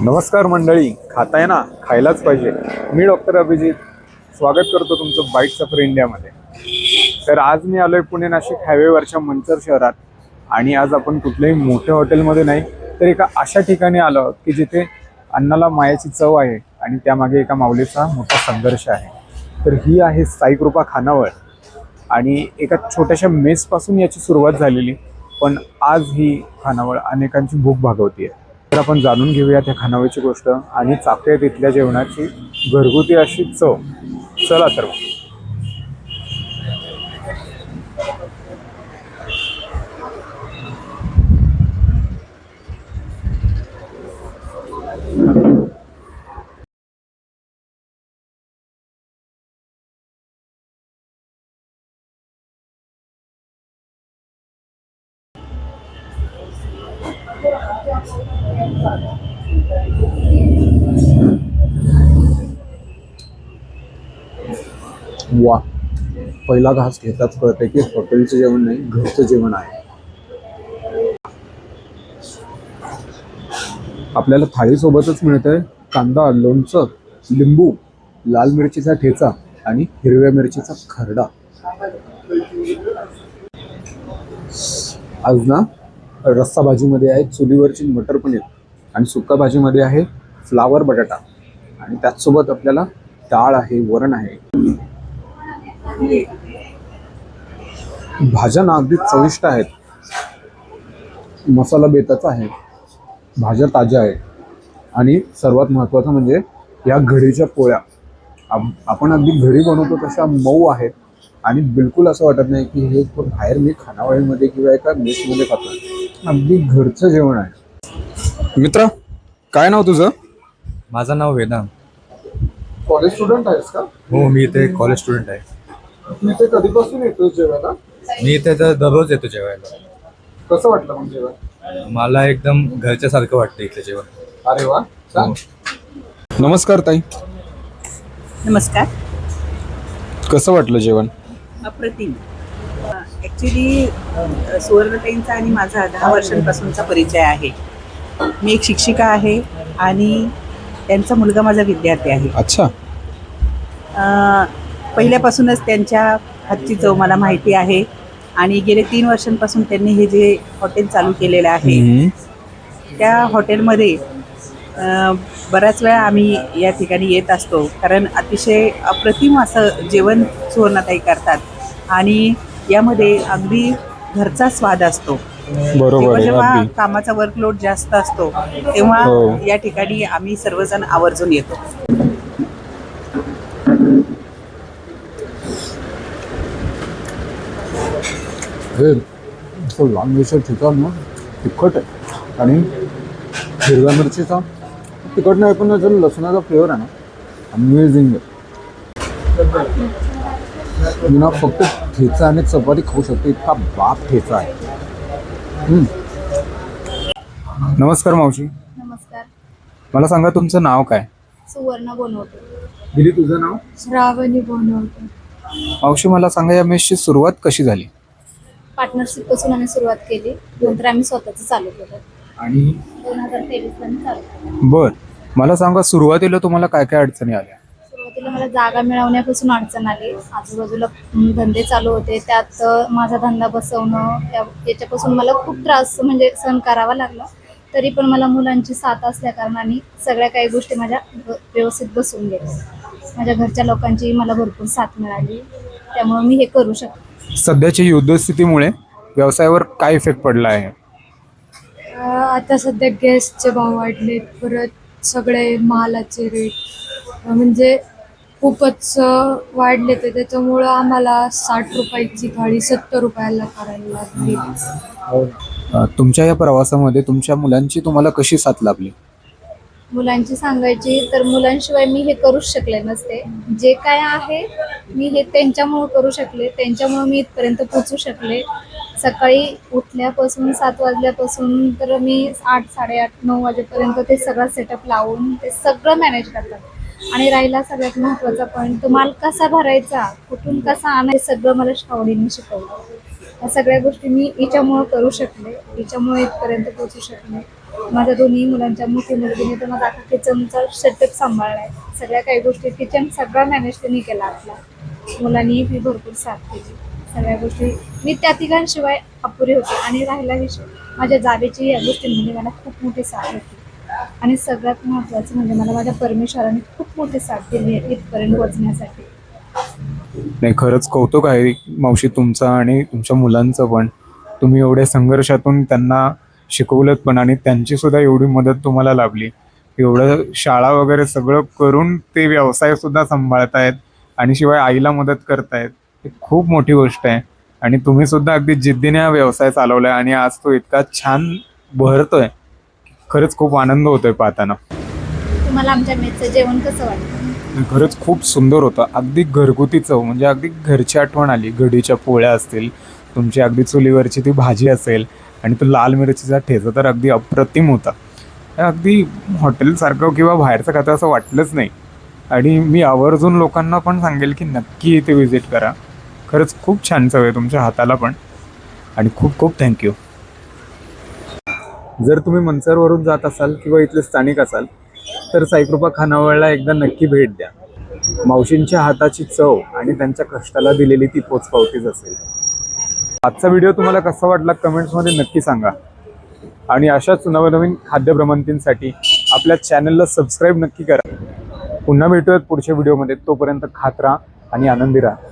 नमस्कार मंडळी, खाताय ना, खायलाच पाहिजे. मी डॉक्टर अभिजित स्वागत करतो तुमचं बाईट सफर इंडियामध्ये. तर आज मी आलोय पुणे नाशिक हायवेवरच्या मंचर शहरात आणि आज आपण कुठल्याही मोठ्या हॉटेलमध्ये नाही तर एका अशा ठिकाणी आलो आहोत की जिथे अन्नाला मायाची चव आहे आणि त्यामागे एका माऊलीचा मोठा संघर्ष आहे. तर ही आहे साई कृपा खानावळ आणि एका छोट्याशा मेसपासून याची सुरुवात झालेली, पण आज ही खानावळ अनेकांची भूक भागवते. तर आपण जाणून घेऊया त्या खानावळीची गोष्ट आणि चाकूया तिथल्या जेवणाची घरगुती अशी चव. चला तर वा, पहिला घास घेताच कळते की हॉटेलचं जेवण नाही, घरचं जेवण आहे. आपल्याला थाळीसोबतच मिळतंय कांदा, लोणचं, लिंबू, लाल मिरचीचा ठेचा आणि हिरव्या मिरचीचा खरडा. आज ना रस्सा भाजीमध्ये आहे चुलीवरची मटर पनीर आणि सुक्का भाजीमध्ये आहे फ्लावर बटाटा आणि त्याचसोबत आपल्याला डाळ आहे, वरण आहे. भाज्या ना अगदी चविष्ट आहेत, मसाला बेताचा आहे, भाज्या ताज्या आहेत आणि सर्वात महत्त्वाचं म्हणजे या घडीच्या पोळ्या आपण अगदी घरी बनवतो तशा मऊ आहेत आणि बिलकुल असं वाटत नाही की हे बाहेर मी खानावळीमध्ये किंवा एका मेसमध्ये खातो. अगदी घरचं जेवण आहे. मित्रा, काय नाव तुझं? माझं नाव वेदांत. कॉलेज स्टुडंट आहेस का? हो, मी इथे कॉलेज स्टुडंट आहे. इथे कधीपासून येतो जेवायला? मी इथे तर दररोज येतो जेवायला. कसं वाटलं मग जेवण? मला एकदम घरच्यासारखं वाटतं इथे जेवण. अरे वा, छान. नमस्कार ताई. नमस्कार. कसं वाटलं जेवण? अप्रतिम. ॲक्च्युली सुवर्णताईंचा आणि माझा 10 वर्षांपासूनचा परिचय आहे. मी एक शिक्षिका आहे आणि त्यांचा मुलगा माझा विद्यार्थी आहे. अच्छा. पहिल्यापासूनच त्यांच्या हातची चव मला माहिती आहे आणि गेले 3 वर्षांपासून त्यांनी हे जे हॉटेल चालू केलेलं आहे त्या हॉटेलमध्ये बऱ्याच वेळा आम्ही या ठिकाणी येत असतो, कारण अतिशय अप्रतिम असं जेवण सुवर्णताई करतात आणि यामध्ये अगदी घरचा स्वाद असतो. बरोबर आहे. जेव्हा कामाचा वर्कलोड जास्त असतो तेव्हा या ठिकाणी आम्ही सर्वजण आवर्जून येतो. हे लाल मिरची ठिकाण ना तिखट आहे आणि हिरव्या मिरचीचा तिखट नाही, पण जर लसणाचा फ्लेवर आहे ना अमेझिंग आहे. मी ना फक्त ठेचा आणि चपाती खाऊ शकतो, इतका बाप ठेचा आहे. नमस्कार मावशी. नमस्कार. मला सांगा तुमचं नाव काय? सुवर्ण बनवतो. दिली तुझं नाव? श्रावणी बनवतो. मावशी, मला सांगा या मेसची सुरुवात कशी झाली? पार्टनरशिप पासून आम्ही सुरुवात केली, नंतर आम्ही स्वतःच चालू केलं आणि 2023 मध्ये चालू केलं. बर, मला सांगा सुरुवातीला तुम्हाला काय काय अडचणी आल्या? सुरुवातीला मला जागा मिळवण्यापासून अडचण आली. आजूबाजूला धंदे चालू होते, त्यात माझा धंदा बसवणं याच्यापासून मला खूप त्रास म्हणजे सहन करावा लागला. तरी पण मला मुलांची साथ असल्या कारणाने सगळ्या काही गोष्टी माझ्या व्यवस्थित बसून गेल्या. माझ्या घरच्या लोकांची मला भरपूर साथ मिळाली, त्यामुळे मी हे करू शकते. सध्याच्या युद्धस्थितीमुळे व्यवसायावर काय इफेक्ट पडला आहे? आता सध्या गॅसचे भाव वाढले, परत सगळे मालाचे रेट म्हणजे खूपच वाढले, तर त्याच्यामुळं आम्हाला 60 रुपयाची थाळी 70 रुपयाला करायला लागली. तुमच्या या प्रवासामध्ये तुमच्या मुलांची तुम्हाला कशी साथ लाभली? मुलांची सांगायची तर मुलांशिवाय मी हे करूच शकले नसते. जे काय आहे मी हे त्यांच्यामुळं करू शकले, त्यांच्यामुळं मी इथपर्यंत पोचू शकले. सकाळी उठल्यापासून 7 वाजल्यापासून तर मी 8, 8:30, 9 वाजेपर्यंत ते सगळं सेटअप लावून ते सगळं मॅनेज करतात. आणि राहिला सगळ्यात महत्त्वाचा पॉईंट, तो माल कसा भरायचा, कुठून कसा आणायचं, सगळं मला श्रावणींनी शिकवलं. या सगळ्या गोष्टी मी हिच्यामुळं करू शकले, हिच्यामुळे इथपर्यंत पोहोचू शकले. माझ्या दोन्ही मुलांच्या मोठी मुलगीने तर माझा आता किचनचा सेटअप सांभाळला आहे. सगळ्या काही गोष्टी किचन सगळं मॅनेज त्यांनी केला आपला. मुलांनी मी भरपूर साथ केली. सगळ्या गोष्टी मी त्या तिघांशिवाय अपुरी होती. आणि राहिला विषय माझ्या जावेची या गोष्टींमध्ये मला खूप मोठी साथ होती. आणि सगळ्यात महत्त्वाचं म्हणजे मला माझ्या परमेश्वराने खूप मोठी साथ दिली आहे इथपर्यंत पोहोचण्यासाठी. नाही, खरंच कौतुक आहे मावशी तुमचं आणि तुमच्या मुलांचं पण. तुम्ही एवढ्या संघर्षातून त्यांना शिकवलत पण आणि त्यांची सुद्धा एवढी मदत तुम्हाला लाभली. एवढं शाळा वगैरे सगळं करून ते व्यवसाय सुद्धा सांभाळतायत आणि शिवाय आईला मदत करतायत. ही खूप मोठी गोष्ट आहे. आणि तुम्ही सुद्धा अगदी जिद्दीने हा व्यवसाय चालवलाय आणि आज तो इतका छान बहरतोय. खरंच खूप आनंद होतोय पाहताना. तुम्हाला आमच्या मेसचं जेवण कसं वाटतं? खरंच खूप सुंदर होतं. अगदी घरगुती चव, म्हणजे अगदी घरची आठवण आली. घडीच्या पोळ्या असतील, तुमची अगदी चुलीवरची ती भाजी असेल आणि तो लाल मिरचीचा ठेचा तर अगदी अप्रतिम होता. अगदी हॉटेलसारखं किंवा बाहेरचं खातं असं वाटलंच नाही. आणि मी आवर्जून लोकांना पण सांगेल की नक्की इथे व्हिजिट करा. खरंच खूप छान चव आहे तुमच्या हाताला पण. आणि खूप खूप थँक्यू. जर तुम्ही मनसरवरून जात असाल किंवा इथले स्थानिक असाल तर साईकृपा खानावळला एकदा नक्की भेट द्या. मावशींच्या हाताची चव आणि त्यांच्या कष्टाला दिलेली ती पोचपावतीच असेल. आजचा व्हिडिओ तुम्हाला कसा वाटला कमेंट्समध्ये नक्की सांगा. आणि अशाच नवनवीन खाद्यभ्रमंतींसाठी आपल्या चॅनलला सबस्क्राईब नक्की करा. पुन्हा भेटूयात पुढच्या व्हिडिओमध्ये. तोपर्यंत खात राहा आणि आनंदी राहा.